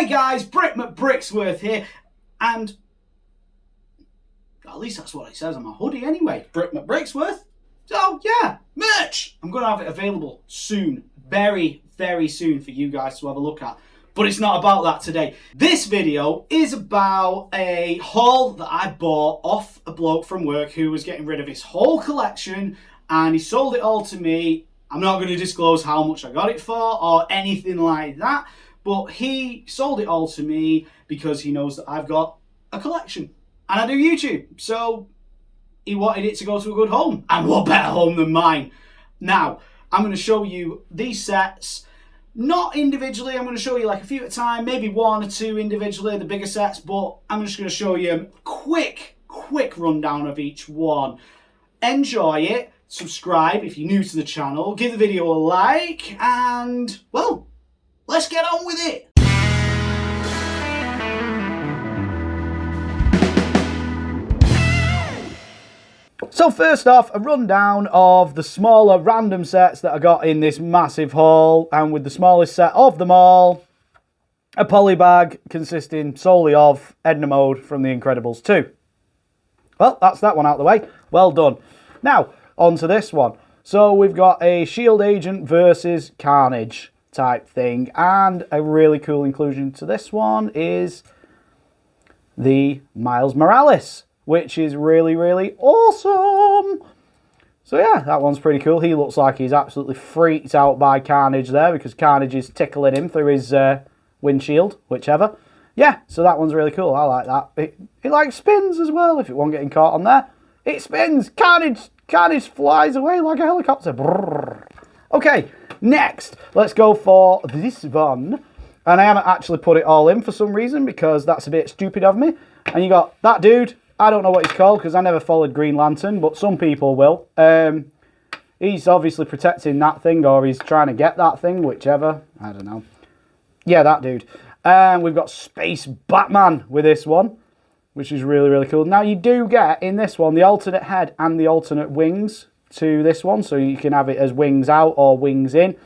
Hey guys, McBricksworth here, and at least that's what it says on my hoodie anyway, McBricksworth. So yeah, merch! I'm going to have it available soon, very, very soon for you guys to have a look at. But it's not about that today. This video is about a haul that I bought off a bloke from work who was getting rid of his whole collection, and he sold it all to me. I'm not going to disclose how much I got it for or anything like that, but he sold it all to me because he knows that I've got a collection and I do YouTube. So he wanted it to go to a good home, and what better home than mine? Now, I'm going to show you these sets, not individually. I'm going to show you like a few at a time, maybe one or two individually, the bigger sets, but I'm just going to show you a quick rundown of each one. Enjoy it. Subscribe if you're new to the channel, give the video a like, and, well, let's get on with it. So first off, a rundown of the smaller random sets that I got in this massive haul, and with the smallest set of them all, a poly bag consisting solely of Edna Mode from The Incredibles 2. Well, that's that one out of the way. Well done. Now, on to this one. So we've got a Shield Agent versus Carnage type thing, and a really cool inclusion to this one is the Miles Morales, which is really, really awesome. So yeah, that one's pretty cool. He looks like he's absolutely freaked out by Carnage there, because Carnage is tickling him through his windshield, whichever. Yeah, so that one's really cool. I like that. It like spins as well, if it wasn't getting caught on there. It spins. Carnage flies away like a helicopter. Brrr. Okay, next, let's go for this one. And I haven't actually put it all in for some reason, because that's a bit stupid of me. And you got that dude. I don't know what he's called, because I never followed Green Lantern, but some people will. He's obviously protecting that thing, or he's trying to get that thing, whichever. I don't know. Yeah, that dude. And we've got Space Batman with this one, which is really, really cool. Now, you do get, in this one, the alternate head and the alternate wings to this one. So you can have it as wings out or wings in,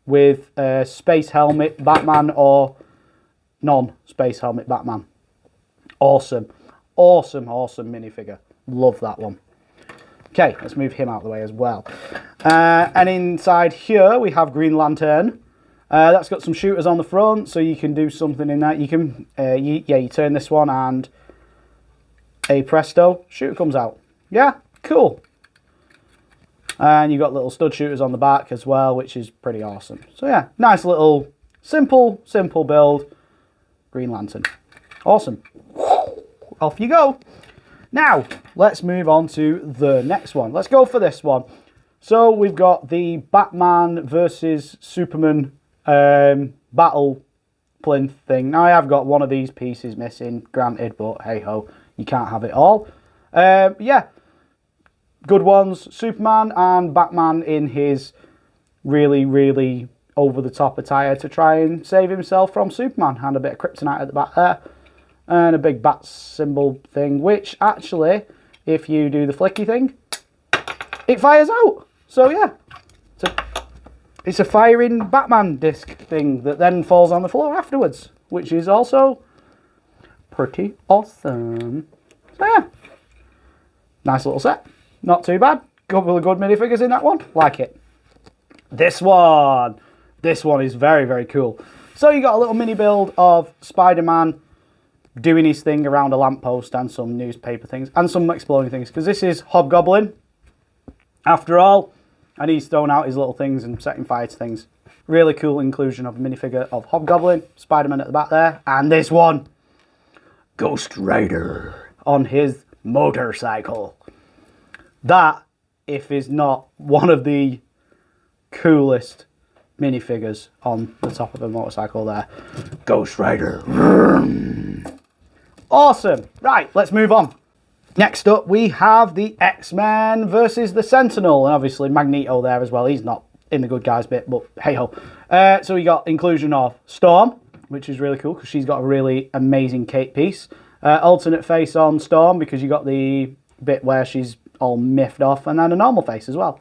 with Space Helmet Batman or non-Space Helmet Batman. Awesome. Awesome, awesome minifigure. Love that one. Okay, let's move him out of the way as well. And inside here, we have Green Lantern. That's got some shooters on the front, so you can do something in that. You can, you turn this one and a presto, shooter comes out. Yeah, cool. And you've got little stud shooters on the back as well, which is pretty awesome. So yeah, nice little, simple build. Green Lantern. Awesome. Off you go. Now, let's move on to the next one. Let's go for this one. So we've got the Batman versus Superman battle plinth thing. Now, I have got one of these pieces missing, granted, but hey-ho, you can't have it all. Yeah, good ones. Superman and Batman in his really, really over-the-top attire to try and save himself from Superman. And a bit of kryptonite at the back there. And a big bat symbol thing, which actually, if you do the flicky thing, it fires out. So yeah, it's a firing Batman disc thing that then falls on the floor afterwards, which is also pretty awesome. So yeah, nice little set. Not too bad. Couple of good minifigures in that one. Like it. This one is very, very cool. So you got a little mini build of Spider-Man doing his thing around a lamppost and some newspaper things and some exploding things, because this is Hobgoblin after all, and he's throwing out his little things and setting fire to things. Really cool inclusion of a minifigure of Hobgoblin, Spider-Man at the back there, and this one, Ghost Rider on his motorcycle. That, if is not one of the coolest minifigures on the top of a motorcycle there. Ghost Rider. Awesome. Right, let's move on. Next up, we have the X-Men versus the Sentinel. And obviously Magneto there as well. He's not in the good guys bit, but hey-ho. So we got inclusion of Storm, which is really cool because she's got a really amazing cape piece. Alternate face on Storm because you got the bit where she's all miffed off, and then a normal face as well.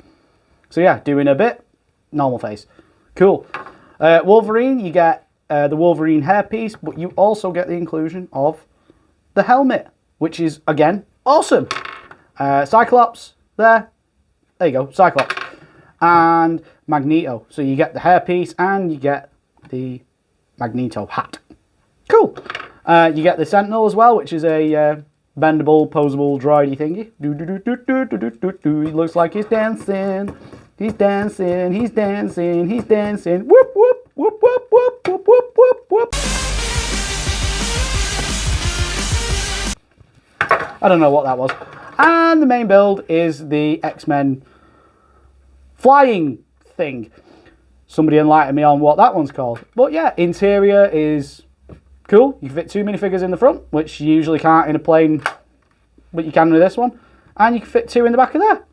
So yeah, doing a bit, normal face. Cool. Wolverine, you get the Wolverine hairpiece, but you also get the inclusion of the helmet, which is, again, awesome. Cyclops, there you go, Cyclops. And Magneto. So you get the hairpiece and you get the Magneto hat. Cool. You get the Sentinel as well, which is a bendable, posable, droidy thingy. He looks like he's dancing. He's dancing, he's dancing, he's dancing. Whoop, whoop, whoop, whoop, whoop, whoop, whoop, whoop, whoop. I don't know what that was. And the main build is the X-Men flying thing. Somebody enlighten me on what that one's called. But yeah, interior is cool. You can fit 2 minifigures in the front, which you usually can't in a plane, but you can with this one. And you can fit 2 in the back of there.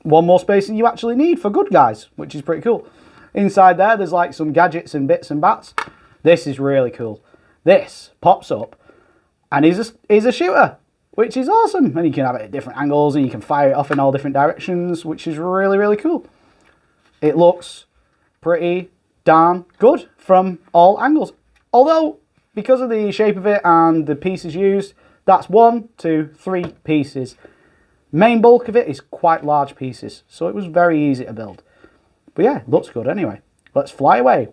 1 more space than you actually need for good guys, which is pretty cool. Inside there, there's like some gadgets and bits and bats. This is really cool. This pops up and is a shooter, which is awesome. And you can have it at different angles and you can fire it off in all different directions, which is really, really cool. It looks pretty darn good from all angles. Although, because of the shape of it and the pieces used, that's 1, 2, 3 pieces. Main bulk of it is quite large pieces, so it was very easy to build. But yeah, looks good anyway. Let's fly away.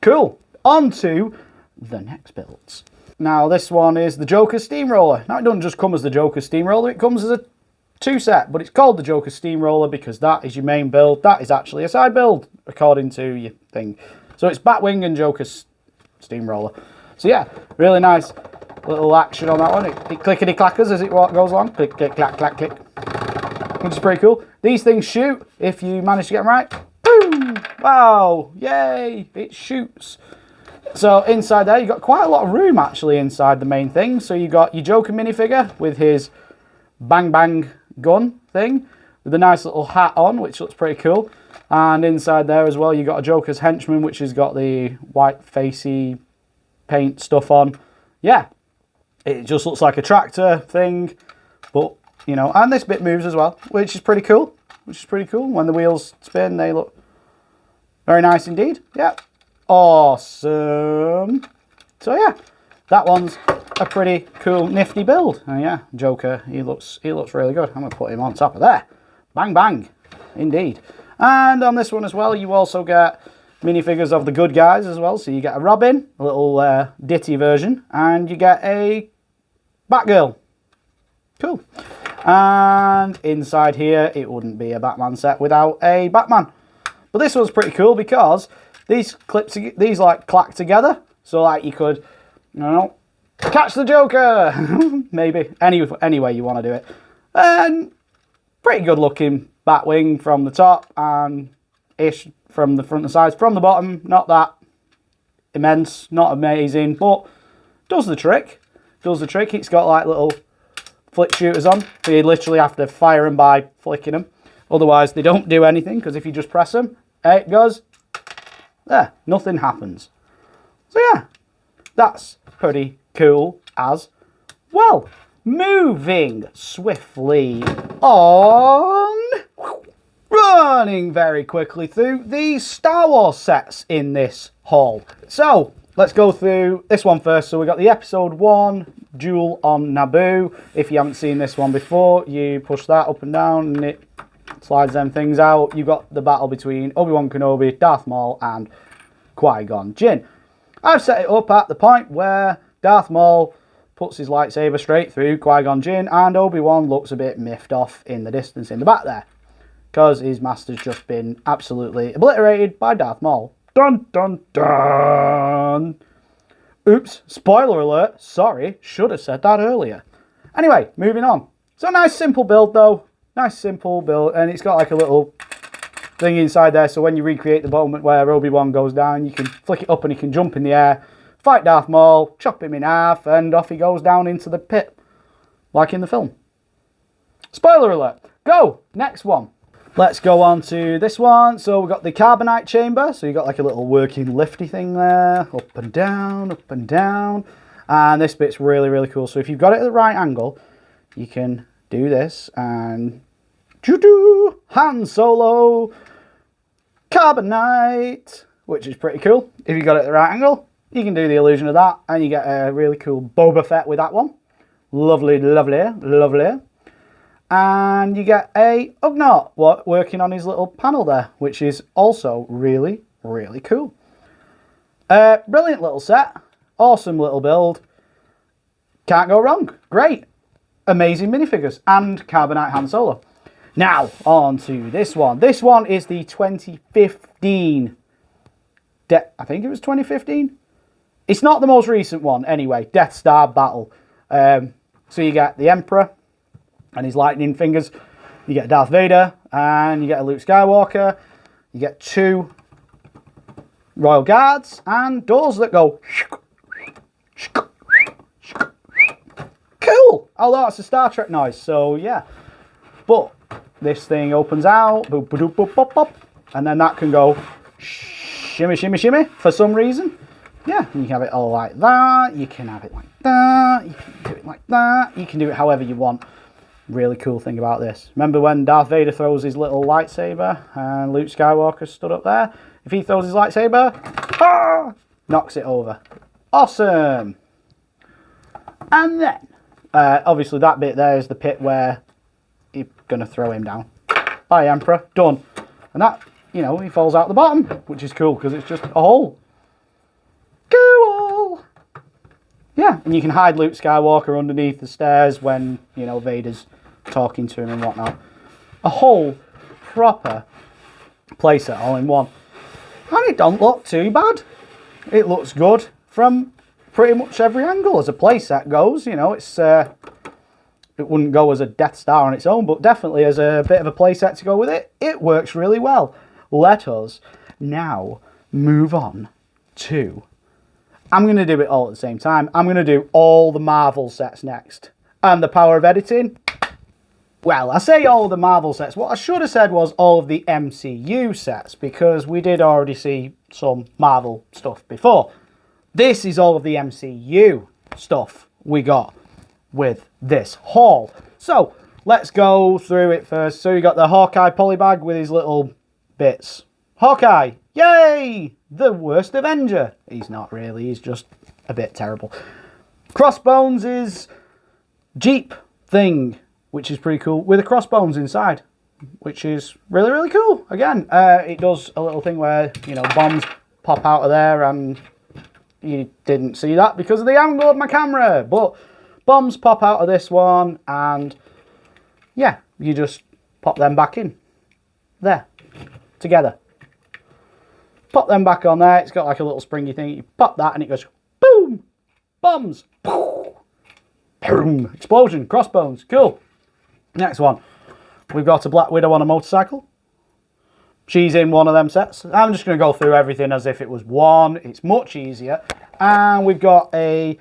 Cool. On to the next builds. Now this one is the Joker Steamroller. Now it doesn't just come as the Joker Steamroller, it comes as a 2 set, but it's called the Joker Steamroller because that is your main build. That is actually a side build, according to your thing. So it's Batwing and Joker Steamroller. So yeah, really nice little action on that one. It clickety-clackers as it goes along. Click, click, clack, clack, click. Which is pretty cool. These things shoot if you manage to get them right. Boom! Wow! Yay! It shoots. So inside there, you've got quite a lot of room actually inside the main thing. So you got your Joker minifigure with his bang bang gun thing with a nice little hat on, which looks pretty cool. And inside there as well, you got a Joker's henchman, which has got the white facey paint stuff on. Yeah, it just looks like a tractor thing, but you know, and this bit moves as well, which is pretty cool. When the wheels spin, they look very nice indeed. Yeah, awesome. So yeah, that one's a pretty cool, nifty build. And yeah, Joker, he looks really good. I'm gonna put him on top of there. Bang bang, indeed. And on this one as well, you also get minifigures of the good guys as well. So you get a Robin, a little ditty version, and you get a Batgirl. Cool. And inside here, it wouldn't be a Batman set without a Batman. But this one's pretty cool because these like clack together. So like you could, you know, catch the Joker. Maybe any way you want to do it. And pretty good looking Batwing from the top and ish from the front and sides. From the bottom, not that immense, not amazing, but does the trick. It's got like little flick shooters on, so you literally have to fire them by flicking them. Otherwise, they don't do anything, because if you just press them, it goes there. Nothing happens. So yeah, that's pretty cool as well. Moving swiftly on, running very quickly through the Star Wars sets in this haul. So let's go through this one first. So we got the episode 1 Duel on Naboo. If you haven't seen this one before, you push that up and down and it slides them things out. You got the battle between Obi-Wan Kenobi, Darth Maul and Qui-Gon Jinn. I've set it up at the point where Darth Maul puts his lightsaber straight through Qui-Gon Jinn and Obi-Wan looks a bit miffed off in the distance in the back there, because his master's just been absolutely obliterated by Darth Maul. Dun dun dun! Oops, spoiler alert, sorry, should have said that earlier. Anyway, moving on. So nice simple build though, nice simple build, and it's got like a little thing inside there, so when you recreate the moment where Obi-Wan goes down, you can flick it up and he can jump in the air, fight Darth Maul, chop him in half, and off he goes down into the pit, like in the film. Spoiler alert. Go! Next one. Let's go on to this one. So we've got the carbonite chamber. So you've got like a little working lifty thing there. Up and down, up and down. And this bit's really, really cool. So if you've got it at the right angle, you can do this and Han Solo, carbonite. which is pretty cool. If you got it at the right angle, you can do the illusion of that, and you get a really cool Boba Fett with that one. Lovely, lovely, lovely. And you get a Ugnaught working on his little panel there, which is also really, really cool. Brilliant little set. Awesome little build. Can't go wrong. Great. Amazing minifigures. And Carbonite Han Solo. Now, on to this one. This one is the 2015. I think it was 2015. It's not the most recent one, anyway. Death Star Battle. So you get the Emperor and his lightning fingers. You get Darth Vader, and you get a Luke Skywalker. You get 2 Royal Guards, and doors that go... Cool! Although it's a Star Trek noise, so yeah. But this thing opens out, boop, boop, boop, boop, boop, and then that can go shimmy, shimmy, shimmy for some reason. Yeah, you can have it all like that, you can have it like that, you can do it like that, you can do it however you want. Really cool thing about this. Remember when Darth Vader throws his little lightsaber and Luke Skywalker stood up there? If he throws his lightsaber, knocks it over. Awesome! And then, obviously that bit there is the pit where you're going to throw him down. Bye, Emperor. Done. And that, you know, he falls out the bottom, which is cool because it's just a hole. Cool! Yeah, and you can hide Luke Skywalker underneath the stairs when, you know, Vader's talking to him and whatnot. A whole proper playset all in one. And it don't look too bad. It looks good from pretty much every angle as a playset goes. You know, it's it wouldn't go as a Death Star on its own, but definitely as a bit of a playset to go with it. It works really well. Let us now move on to... I'm going to do it all at the same time. I'm going to do all the Marvel sets next. And the power of editing? Well, I say all the Marvel sets. What I should have said was all of the MCU sets, because we did already see some Marvel stuff before. This is all of the MCU stuff we got with this haul. So, let's go through it first. So you got the Hawkeye polybag with his little bits. Hawkeye! Yay! The worst Avenger. He's not really, he's just a bit terrible. Crossbones is Jeep thing, which is pretty cool, with a crossbones inside, which is really, really cool. Again, it does a little thing where, you know, bombs pop out of there, and you didn't see that because of the angle of my camera, but bombs pop out of this one, and yeah, you just pop them back in there together. Pop them back on there. It's got like a little springy thing. You pop that and it goes boom, bombs, boom, explosion, crossbones. Cool. Next one, we've got a Black Widow on a motorcycle. She's in one of them sets. I'm just going to go through everything as if it was one. It's much easier. And we've got a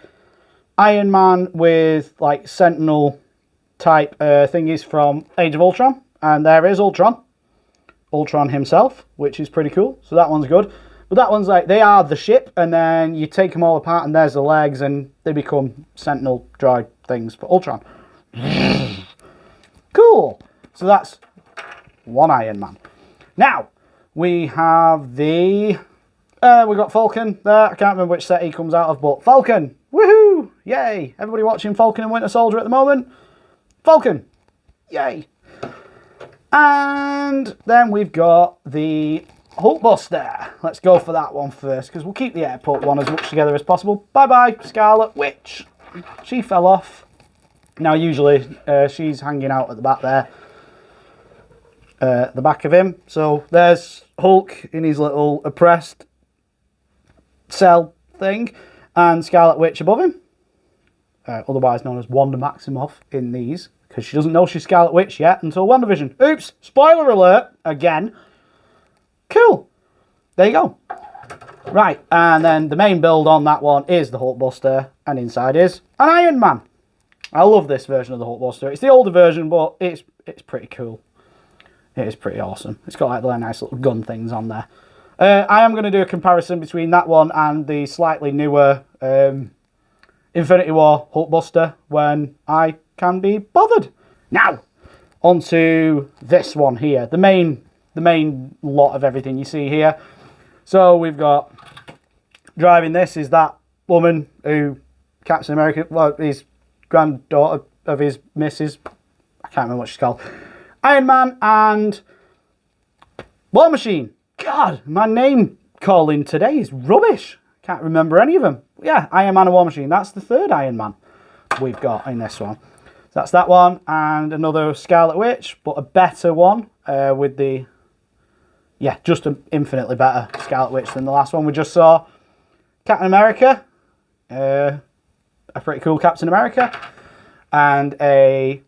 Iron Man with like Sentinel type thingies from Age of Ultron. And there is Ultron himself, which is pretty cool. So that one's good. But that one's like, they are the ship, and then you take them all apart and there's the legs, and they become Sentinel droid things for Ultron. Cool. So that's one Iron Man. Now, we have the... we've got Falcon there. I can't remember which set he comes out of, but Falcon. Woohoo! Yay! Everybody watching Falcon and Winter Soldier at the moment? Falcon. Yay! And then we've got the Hulkbuster. Let's go for that one first, because we'll keep the airport one as much together as possible. Bye-bye, Scarlet Witch. She fell off. Now, usually, she's hanging out at the back there. The back of him. So, there's Hulk in his little oppressed cell thing, and Scarlet Witch above him. Otherwise known as Wanda Maximoff in these. Because she doesn't know she's Scarlet Witch yet until WandaVision. Oops! Spoiler alert! Again. Cool. There you go. Right, and then the main build on that one is the Hulkbuster, and inside is an Iron Man. I love this version of the Hulkbuster. It's the older version, but it's pretty cool. It is pretty awesome. It's got like the nice little gun things on there. I am going to do a comparison between that one and the slightly newer Infinity War Hulkbuster when I can be bothered. Now, onto this one here. The main lot of everything you see here. So we've got, driving this is that woman who Captain America, well, his granddaughter of his missus, I can't remember what she's called, Iron Man and War Machine. God, my name calling today is rubbish. Can't remember any of them. Yeah, Iron Man and War Machine. That's the third Iron Man we've got in this one. So that's that one, and another Scarlet Witch, but a better one with the, yeah, just an infinitely better Scarlet Witch than the last one we just saw. Captain America, a pretty cool Captain America, and a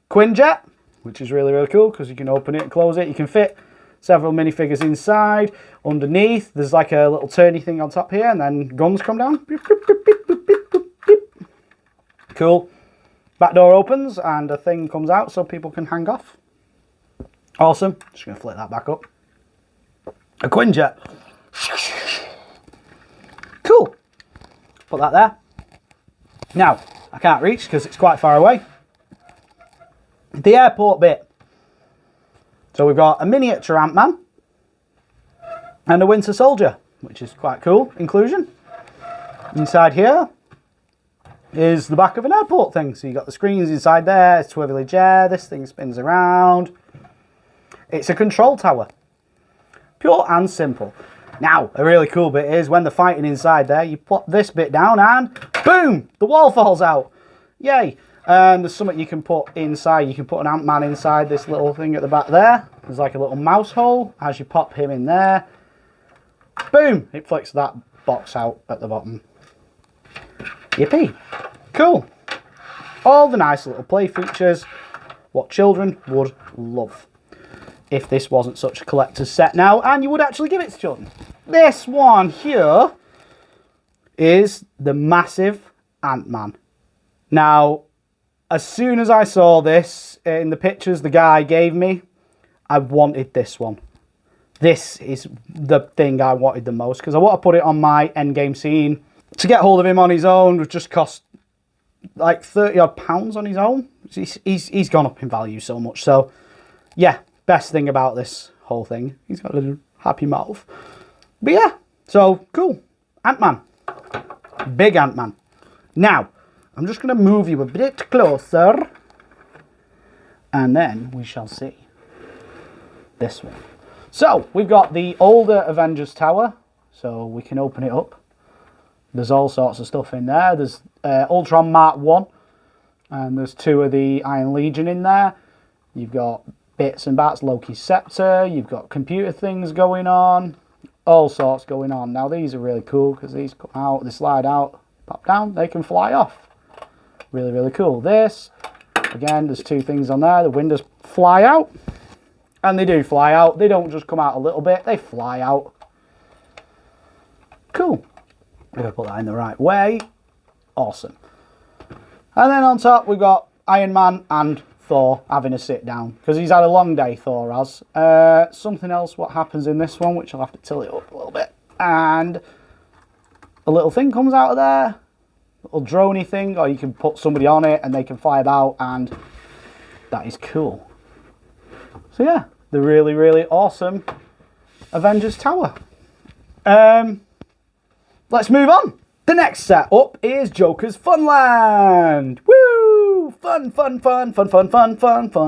Quinjet, which is really, really cool because you can open it and close it. You can fit several minifigures inside. Underneath, there's like a little turny thing on top here, and then guns come down. Cool. Back door opens, and a thing comes out so people can hang off. Awesome. Just going to flip that back up. A Quinjet. Cool. Put that there. Now, I can't reach because it's quite far away. The airport bit. So we've got a miniature Ant-Man and a Winter Soldier, which is quite cool inclusion. Inside here is the back of an airport thing. So you've got the screens inside there, it's swivelly chair, this thing spins around. It's a control tower. Pure and simple. Now, a really cool bit is when they're fighting inside there, you put this bit down and boom, the wall falls out. Yay. And there's something you can put inside. You can put an Ant-Man inside this little thing at the back there. There's like a little mouse hole. As you pop him in there, boom, it flicks that box out at the bottom. Yippee. Cool. All the nice little play features. What children would love if this wasn't such a collector's set now, and you would actually give it to children. This one here is the massive Ant-Man. Now, as soon as I saw this in the pictures the guy gave me, I wanted this one. This is the thing I wanted the most, because I want to put it on my endgame scene. To get hold of him on his own would just cost like £30 on his own. He's gone up in value so much. So, yeah, best thing about this whole thing. He's got a little happy mouth. But yeah, so cool. Ant-Man. Big Ant-Man. Now, I'm just going to move you a bit closer, and then we shall see this one. So, we've got the older Avengers Tower, so we can open it up. There's all sorts of stuff in there. There's Ultron Mark 1, and there's 2 of the Iron Legion in there. You've got bits and bats, Loki's Scepter, you've got computer things going on, all sorts going on. Now, these are really cool, because these come out, they slide out, pop down, they can fly off. Really, really cool. This, again, there's 2 things on there. The windows fly out, and they do fly out. They don't just come out a little bit, they fly out. Cool. I'm going to put that in the right way. Awesome. And then on top, we've got Iron Man and Thor having a sit down, because he's had a long day, Thor has. Something else what happens in this one, which I'll have to tilt it up a little bit. And a little thing comes out of there. Little droney thing, or you can put somebody on it and they can fly about, and that is cool. So yeah, the really, really awesome Avengers Tower. Let's move on. The next set up is Joker's Funland. Woo! Fun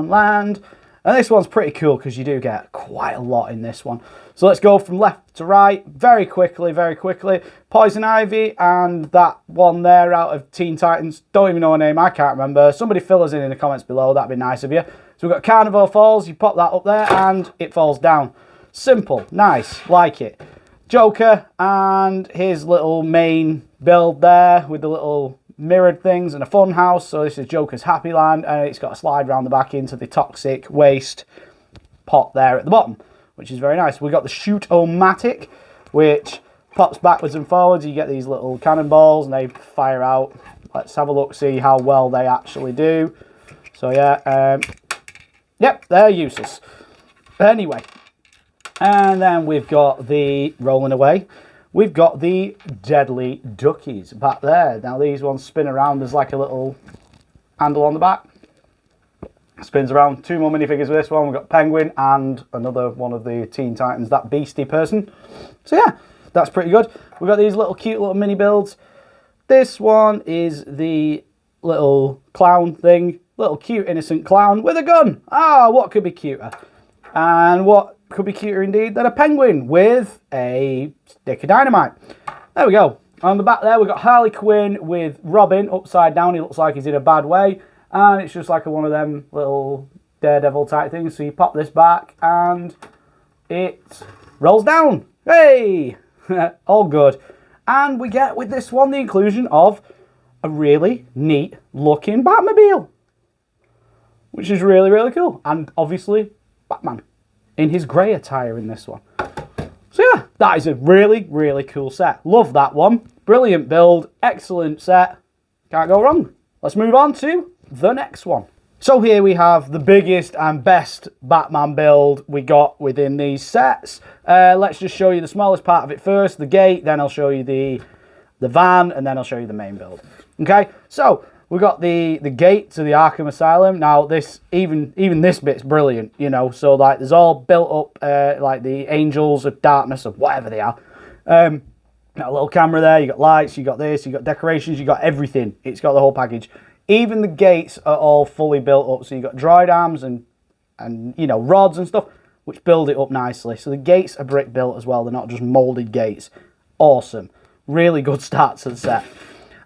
land. And this one's pretty cool because you do get quite a lot in this one. So let's go from left to right very quickly, very quickly. Poison Ivy and that one there out of Teen Titans. Don't even know her name, I can't remember. Somebody fill us in the comments below, that'd be nice of you. So we've got Carnival Falls, you pop that up there and it falls down. Simple, nice, like it. Joker and his little main build there with the little mirrored things and a fun house. So this is Joker's Happy Land, and it's got a slide around the back into the toxic waste pot there at the bottom, which is very nice. We've got the Shoot-O-Matic, which pops backwards and forwards. You get these little cannonballs and they fire out. Let's have a look, see how well they actually do. So yeah, yep, they're useless. Anyway, and then we've got the rolling away. We've got the Deadly Duckies back there. Now these ones spin around. There's like a little handle on the back. Spins around. 2 more minifigures with this one. We've got Penguin and another one of the Teen Titans, that beastie person. So yeah, that's pretty good. We've got these little cute little mini builds. This one is the little clown thing. Little cute innocent clown with a gun. Ah, what could be cuter? And what could be cuter indeed than a penguin with a stick of dynamite. There we go. On the back there, we've got Harley Quinn with Robin upside down. He looks like he's in a bad way. And it's just like one of them little Daredevil type things. So you pop this back and it rolls down. Hey! All good. And we get with this one the inclusion of a really neat looking Batmobile, which is really, really cool. And obviously Batman in his grey attire in this one. So yeah, that is a really, really cool set. Love that one. Brilliant build, excellent set. Can't go wrong. Let's move on to the next one. So here we have the biggest and best Batman build we got within these sets. Let's just show you the smallest part of it first, the gate, then I'll show you the van, and then I'll show you the main build. Okay, so we've got the gate to the Arkham Asylum. Now this, even this bit's brilliant, you know, so like there's all built up like the angels of darkness or whatever they are. Got a little camera there, you got lights, you got this, you got decorations, you got everything. It's got the whole package. Even the gates are all fully built up, so you've got droid arms and you know, rods and stuff, which build it up nicely. So the gates are brick built as well, they're not just moulded gates. Awesome. Really good start to the set.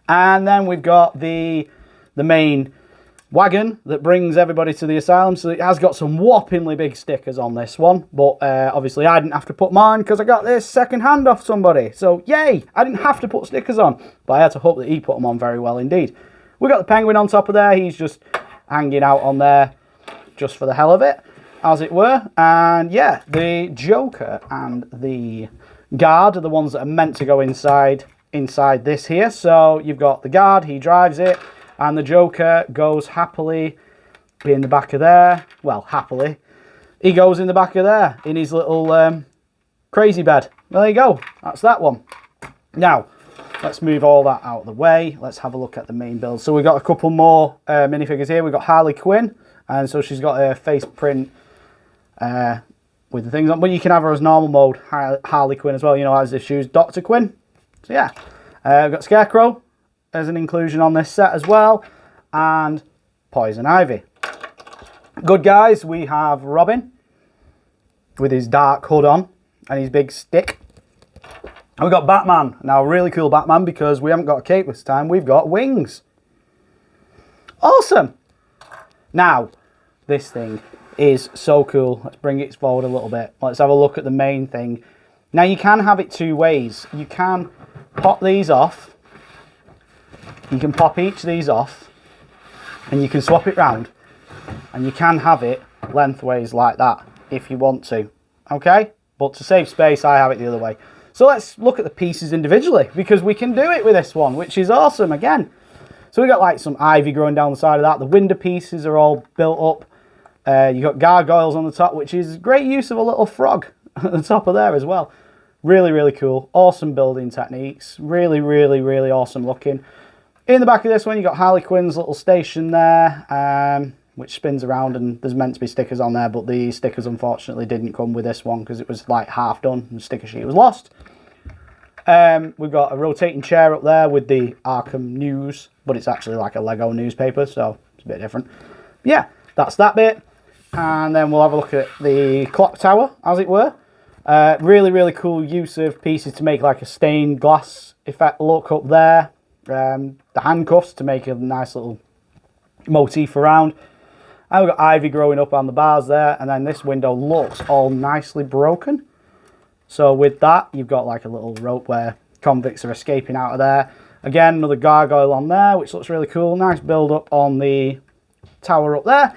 And then we've got the main wagon that brings everybody to the asylum. So it has got some whoppingly big stickers on this one, but obviously I didn't have to put mine because I got this second hand off somebody. So yay, I didn't have to put stickers on, but I had to hope that he put them on very well indeed. We've got the Penguin on top of there. He's just hanging out on there just for the hell of it, as it were. And yeah, the Joker and the Guard are the ones that are meant to go inside this here. So you've got the Guard, he drives it, and the Joker goes happily in the back of there. Well, happily. He goes in the back of there in his little crazy bed. There you go. That's that one. Now, let's move all that out of the way. Let's have a look at the main build. So we've got a couple more minifigures here. We've got Harley Quinn, and so she's got her face print with the things on. But you can have her as normal mode, Harley Quinn as well, you know, as if she was Dr. Quinn. So yeah, we've got Scarecrow as an inclusion on this set as well, and Poison Ivy. Good guys, we have Robin with his dark hood on and his big stick. And we've got Batman. Now, really cool Batman because we haven't got a cape this time. We've got wings. Awesome. Now, this thing is so cool. Let's bring it forward a little bit. Let's have a look at the main thing. Now, you can have it two ways. You can pop these off. You can pop each of these off. And you can swap it round. And you can have it lengthways like that if you want to. Okay? But to save space, I have it the other way. So let's look at the pieces individually, because we can do it with this one, which is awesome again. So we got like some ivy growing down the side of that. The window pieces are all built up. You got gargoyles on the top, which is great use of a little frog at the top of there as well. Really, really cool. Awesome building techniques. Really, really, really awesome looking. In the back of this one, you got Harley Quinn's little station there, which spins around, and there's meant to be stickers on there, but the stickers unfortunately didn't come with this one because it was like half done and the sticker sheet was lost. We've got a rotating chair up there with the Arkham News, but it's actually like a Lego newspaper, so it's a bit different. But yeah, that's that bit. And then we'll have a look at the clock tower, as it were. Really, really cool use of pieces to make like a stained glass effect look up there. The handcuffs to make a nice little motif around. And we've got ivy growing up on the bars there, and then this window looks all nicely broken. So with that, you've got like a little rope where convicts are escaping out of there. Again, another gargoyle on there, which looks really cool. Nice build up on the tower up there.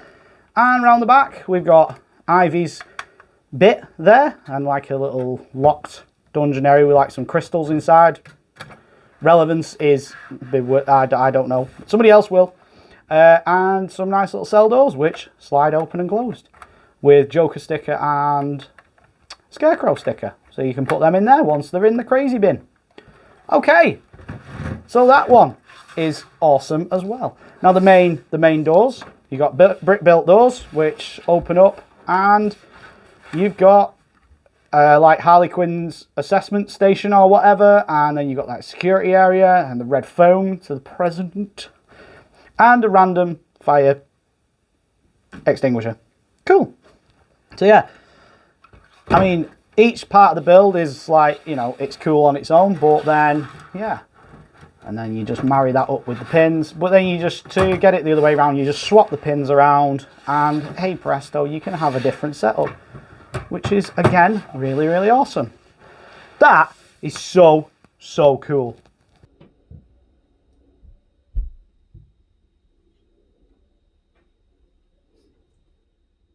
And around the back, we've got Ivy's bit there, and like a little locked dungeon area with like some crystals inside. Relevance is, I don't know. Somebody else will. And some nice little cell doors, which slide open and closed, with Joker sticker and Scarecrow sticker. So you can put them in there once they're in the crazy bin. Okay, so that one is awesome as well. Now the main doors, You got brick built doors which open up, and you've got like Harley Quinn's assessment station or whatever, and then you've got that security area and the red foam to the president, and a random fire extinguisher. Cool. So yeah, I mean, each part of the build is like, you know, it's cool on its own, but then, yeah. And then you just marry that up with the pins. But then you just, to get it the other way around, you just swap the pins around, and hey presto, you can have a different setup. Which is, again, really, really awesome. That is so, so cool.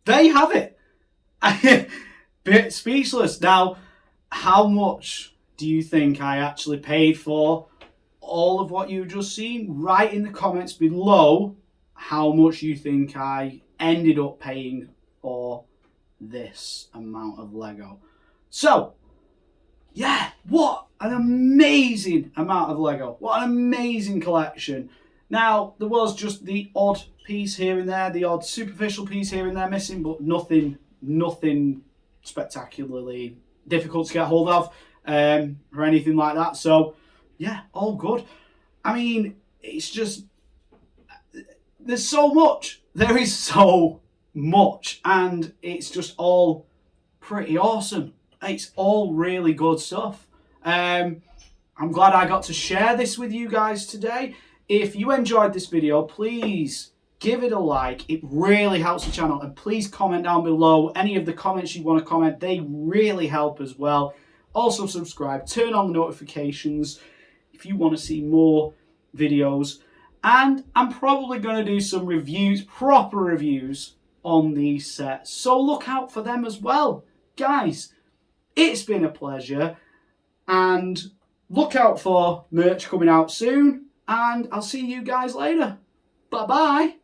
There you have it. Bit speechless. Now, how much do you think I actually paid for all of what you've just seen? Write in the comments below how much you think I ended up paying for this amount of Lego. So, yeah, what an amazing amount of Lego. What an amazing collection. Now, there was just the odd piece here and there, the odd superficial piece here and there missing, but nothing spectacularly difficult to get hold of or anything like that. So, yeah, all good. I mean, it's just, there's so much. There is so much, and it's just all pretty awesome. It's all really good stuff. I'm glad I got to share this with you guys today. If you enjoyed this video, please give it a like. It really helps the channel, and please comment down below any of the comments you want to comment. They really help as well. Also subscribe, turn on the notifications if you want to see more videos, and I'm probably going to do some reviews, proper reviews on these sets, so look out for them as well. Guys, it's been a pleasure, and look out for merch coming out soon, and I'll see you guys later. Bye bye.